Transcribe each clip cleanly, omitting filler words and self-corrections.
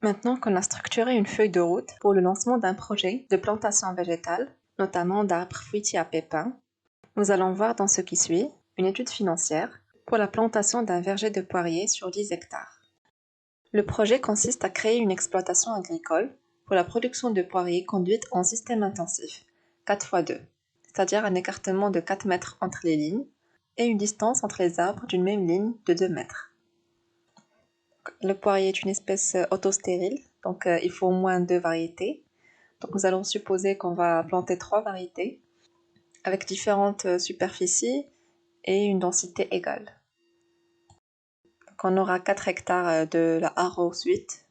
Maintenant qu'on a structuré une feuille de route pour le lancement d'un projet de plantation végétale, notamment d'arbres fruitiers à pépins, nous allons voir dans ce qui suit une étude financière pour la plantation d'un verger de poiriers sur 10 hectares. Le projet consiste à créer une exploitation agricole pour la production de poiriers conduite en système intensif, 4x2, c'est-à-dire un écartement de 4 mètres entre les lignes et une distance entre les arbres d'une même ligne de 2 mètres. Le poirier est une espèce autostérile, donc il faut au moins 2 variétés. Donc nous allons supposer qu'on va planter 3 variétés avec différentes superficies et une densité égale. Donc on aura 4 hectares de la Arrow Suite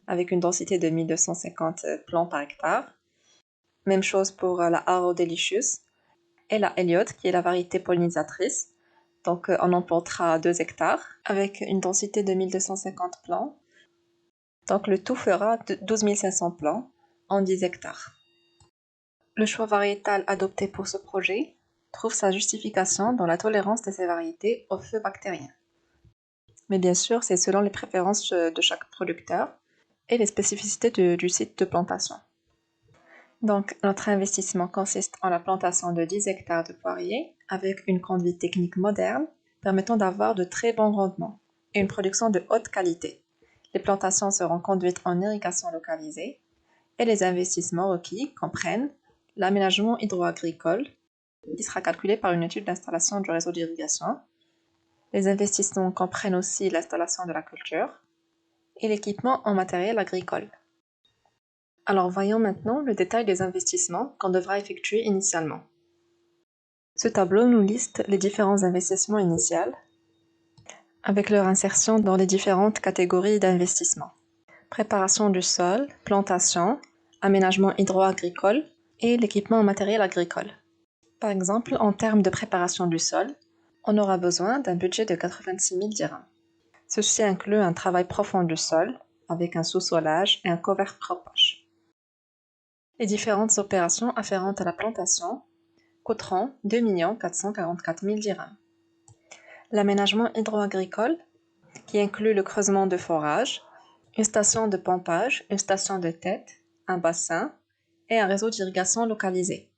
avec une densité de 1250 plants par hectare. Même chose pour la Arrow Delicious et la Elliot qui est la variété pollinisatrice. Donc on en plantera 2 hectares avec une densité de 1250 plants. Donc le tout fera 12 500 plants en 10 hectares. Le choix variétal adopté pour ce projet trouve sa justification dans la tolérance de ces variétés aux feux bactériens. Mais bien sûr, c'est selon les préférences de chaque producteur et les spécificités du site de plantation. Donc notre investissement consiste en la plantation de 10 hectares de poiriers avec une conduite technique moderne permettant d'avoir de très bons rendements et une production de haute qualité. Les plantations seront conduites en irrigation localisée et les investissements requis comprennent l'aménagement hydro-agricole qui sera calculé par une étude d'installation du réseau d'irrigation. Les investissements comprennent aussi l'installation de la culture et l'équipement en matériel agricole. Alors voyons maintenant le détail des investissements qu'on devra effectuer initialement. Ce tableau nous liste les différents investissements initiaux avec leur insertion dans les différentes catégories d'investissement. Préparation du sol, plantation, aménagement hydro-agricole et l'équipement en matériel agricole. Par exemple, en termes de préparation du sol, on aura besoin d'un budget de 86 000 dirhams. Ceci inclut un travail profond du sol avec un sous-solage et un cover croppage. Les différentes opérations afférentes à la plantation coûteront 2 444 000 dirhams. L'aménagement hydro-agricole, qui inclut le creusement de forage, une station de pompage, une station de tête, un bassin et un réseau d'irrigation localisé.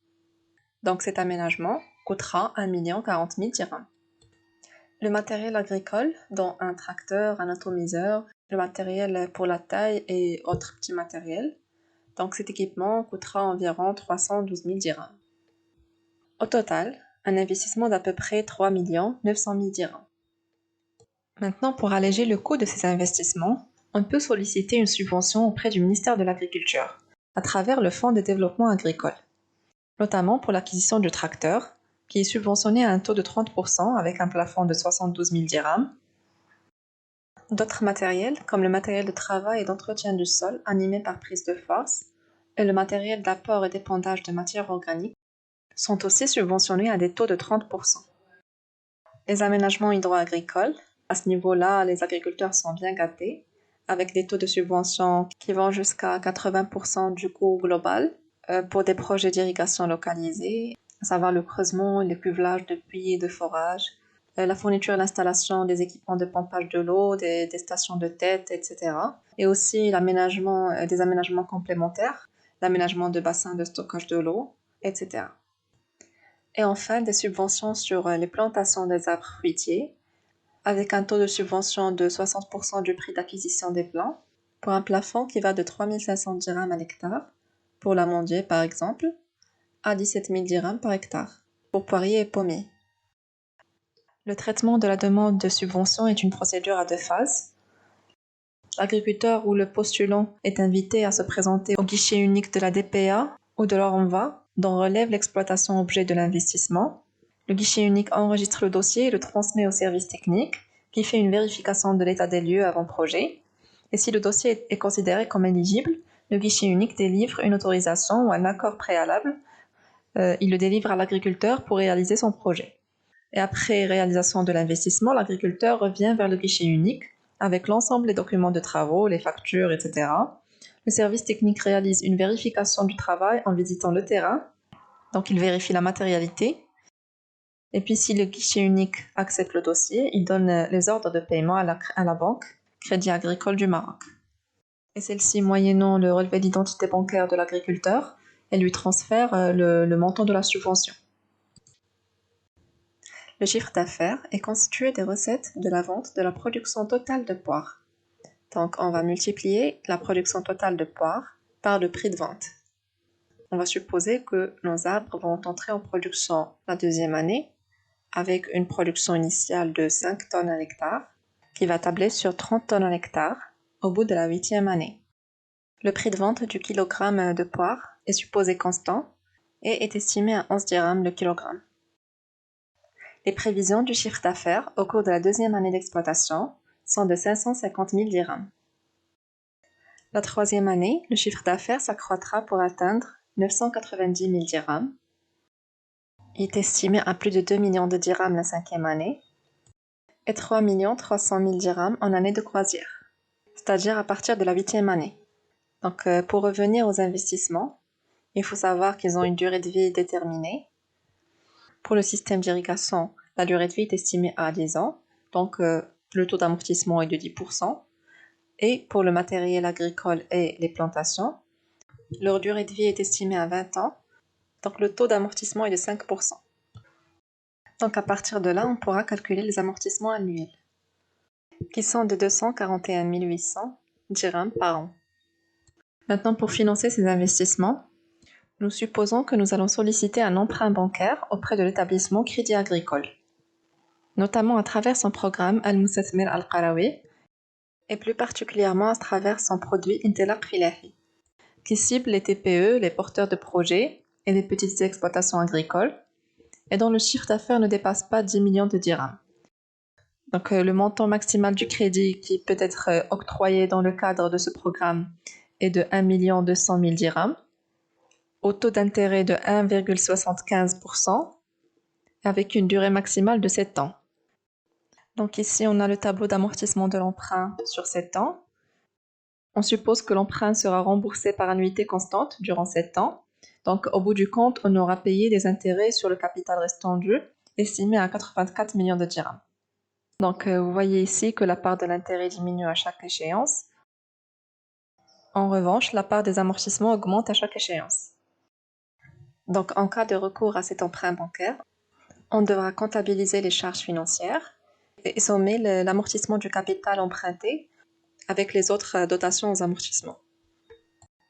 Donc cet aménagement coûtera 1 040 000 dirhams. Le matériel agricole, dont un tracteur, un atomiseur, le matériel pour la taille et autres petits matériels. Donc cet équipement coûtera environ 312 000 dirhams. Au total, un investissement d'à peu près 3 900 000 dirhams. Maintenant, pour alléger le coût de ces investissements, on peut solliciter une subvention auprès du ministère de l'Agriculture, à travers le Fonds de développement agricole, notamment pour l'acquisition du tracteur, qui est subventionné à un taux de 30% avec un plafond de 72 000 dirhams. D'autres matériels, comme le matériel de travail et d'entretien du sol animé par prise de force, et le matériel d'apport et d'épandage de matières organiques, sont aussi subventionnés à des taux de 30%. Les aménagements hydro-agricoles, à ce niveau-là, les agriculteurs sont bien gâtés, avec des taux de subvention qui vont jusqu'à 80% du coût global pour des projets d'irrigation localisés, à savoir le creusement, le cuvelage de puits et de forage, la fourniture et l'installation des équipements de pompage de l'eau, des stations de tête, etc. Et aussi l'aménagement, des aménagements complémentaires, l'aménagement de bassins de stockage de l'eau, etc. Et enfin, des subventions sur les plantations des arbres fruitiers, avec un taux de subvention de 60% du prix d'acquisition des plants, pour un plafond qui va de 3 500 dirhams à l'hectare, pour l'amandier par exemple, à 17 000 dirhams par hectare, pour poiriers et pommiers. Le traitement de la demande de subvention est une procédure à 2 phases. L'agriculteur ou le postulant est invité à se présenter au guichet unique de la DPA ou de l'ORMVA, dont relève l'exploitation objet de l'investissement. Le guichet unique enregistre le dossier et le transmet au service technique, qui fait une vérification de l'état des lieux avant projet. Et si le dossier est considéré comme éligible, le guichet unique délivre une autorisation ou un accord préalable. Il le délivre à l'agriculteur pour réaliser son projet. Et après réalisation de l'investissement, l'agriculteur revient vers le guichet unique avec l'ensemble des documents de travaux, les factures, etc. Le service technique réalise une vérification du travail en visitant le terrain. Donc, il vérifie la matérialité. Et puis, si le guichet unique accepte le dossier, il donne les ordres de paiement à la banque Crédit Agricole du Maroc. et celle-ci, moyennant le relevé d'identité bancaire de l'agriculteur, elle lui transfère le montant de la subvention. Le chiffre d'affaires est constitué des recettes de la vente de la production totale de poires. Donc, on va multiplier la production totale de poires par le prix de vente. On va supposer que nos arbres vont entrer en production la deuxième année avec une production initiale de 5 tonnes à l'hectare qui va tabler sur 30 tonnes à l'hectare au bout de la 8e année. Le prix de vente du kilogramme de poire est supposé constant et est estimé à 11 dirhams le kilogramme. Les prévisions du chiffre d'affaires au cours de la deuxième année d'exploitation sont de 550 000 dirhams. La troisième année, le chiffre d'affaires s'accroîtra pour atteindre 990 000 dirhams. Il est estimé à plus de 2 millions de dirhams la cinquième année et 3 300 000 dirhams en année de croisière, c'est-à-dire à partir de la 8e année. Donc, pour revenir aux investissements, il faut savoir qu'ils ont une durée de vie déterminée. Pour le système d'irrigation, la durée de vie est estimée à 10 ans, donc le taux d'amortissement est de 10%. Et pour le matériel agricole et les plantations, leur durée de vie est estimée à 20 ans, donc le taux d'amortissement est de 5%. Donc à partir de là, on pourra calculer les amortissements annuels, qui sont de 241 800 dirhams par an. Maintenant, pour financer ces investissements, nous supposons que nous allons solliciter un emprunt bancaire auprès de l'établissement Crédit Agricole, notamment à travers son programme Al-Mustathmir Al-Qarawi, et plus particulièrement à travers son produit Intelaq Filahi, qui cible les TPE, les porteurs de projets et les petites exploitations agricoles, et dont le chiffre d'affaires ne dépasse pas 10 millions de dirhams. Donc le montant maximal du crédit qui peut être octroyé dans le cadre de ce programme est de 1 200 000 dirhams, au taux d'intérêt de 1,75%, avec une durée maximale de 7 ans. Donc ici, on a le tableau d'amortissement de l'emprunt sur 7 ans. On suppose que l'emprunt sera remboursé par annuité constante durant 7 ans. Donc au bout du compte, on aura payé des intérêts sur le capital restant dû, estimé à 84 millions de dirhams. Donc vous voyez ici que la part de l'intérêt diminue à chaque échéance. En revanche, la part des amortissements augmente à chaque échéance. Donc en cas de recours à cet emprunt bancaire, on devra comptabiliser les charges financières et sommer l'amortissement du capital emprunté avec les autres dotations aux amortissements.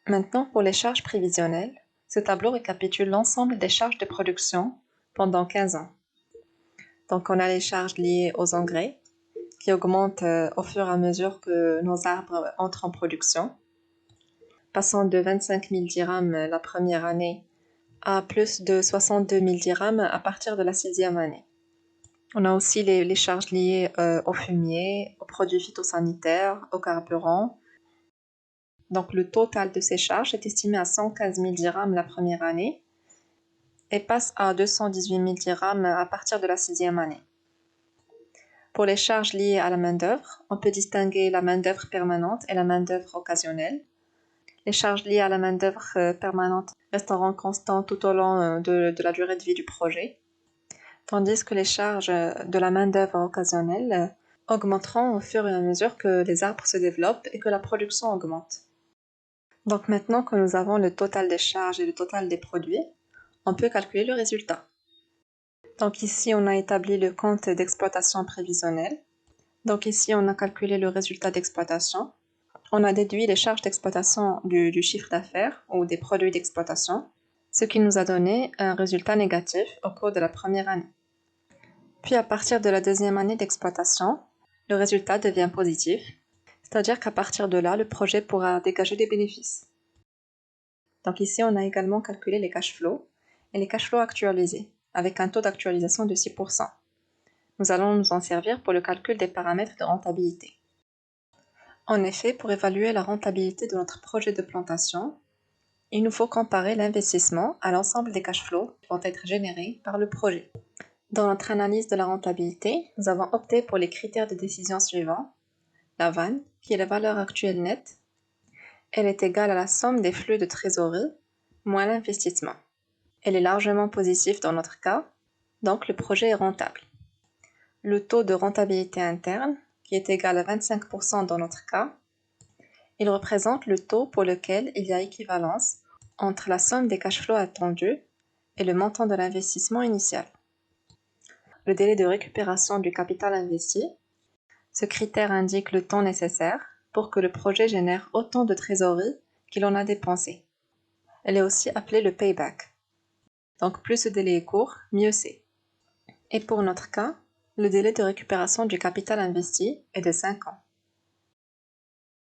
Maintenant, pour les charges prévisionnelles, ce tableau récapitule l'ensemble des charges de production pendant 15 ans. Donc on a les charges liées aux engrais qui augmentent au fur et à mesure que nos arbres entrent en production, passant de 25 000 dirhams la première année à plus de 62 000 dirhams à partir de la 6e année. On a aussi les charges liées au fumier, aux produits phytosanitaires, au carburant. Donc le total de ces charges est estimé à 115 000 dirhams la première année et passe à 218 000 dirhams à partir de la 6e année. Pour les charges liées à la main-d'œuvre, on peut distinguer la main-d'œuvre permanente et la main-d'œuvre occasionnelle. Les charges liées à la main-d'œuvre permanente resteront constantes tout au long de la durée de vie du projet, tandis que les charges de la main-d'œuvre occasionnelle augmenteront au fur et à mesure que les arbres se développent et que la production augmente. Donc maintenant que nous avons le total des charges et le total des produits, on peut calculer le résultat. Donc ici, on a établi le compte d'exploitation prévisionnel. Donc ici, on a calculé le résultat d'exploitation. On a déduit les charges d'exploitation du chiffre d'affaires ou des produits d'exploitation, ce qui nous a donné un résultat négatif au cours de la première année. Puis à partir de la deuxième année d'exploitation, le résultat devient positif, c'est-à-dire qu'à partir de là, le projet pourra dégager des bénéfices. Donc ici, on a également calculé les cash flows et les cash flows actualisés, avec un taux d'actualisation de 6%. Nous allons nous en servir pour le calcul des paramètres de rentabilité. En effet, pour évaluer la rentabilité de notre projet de plantation, il nous faut comparer l'investissement à l'ensemble des cash flows qui vont être générés par le projet. Dans notre analyse de la rentabilité, nous avons opté pour les critères de décision suivants. La VAN, qui est la valeur actuelle nette, elle est égale à la somme des flux de trésorerie moins l'investissement. Elle est largement positive dans notre cas, donc le projet est rentable. Le taux de rentabilité interne, qui est égal à 25% dans notre cas, Il représente le taux pour lequel il y a équivalence entre la somme des cash flows attendus et le montant de l'investissement initial. Le délai de récupération du capital investi. Ce critère indique le temps nécessaire pour que le projet génère autant de trésorerie qu'il en a dépensé. Elle est aussi appelée le payback. Donc plus ce délai est court, mieux c'est. Et pour notre cas, le délai de récupération du capital investi est de 5 ans.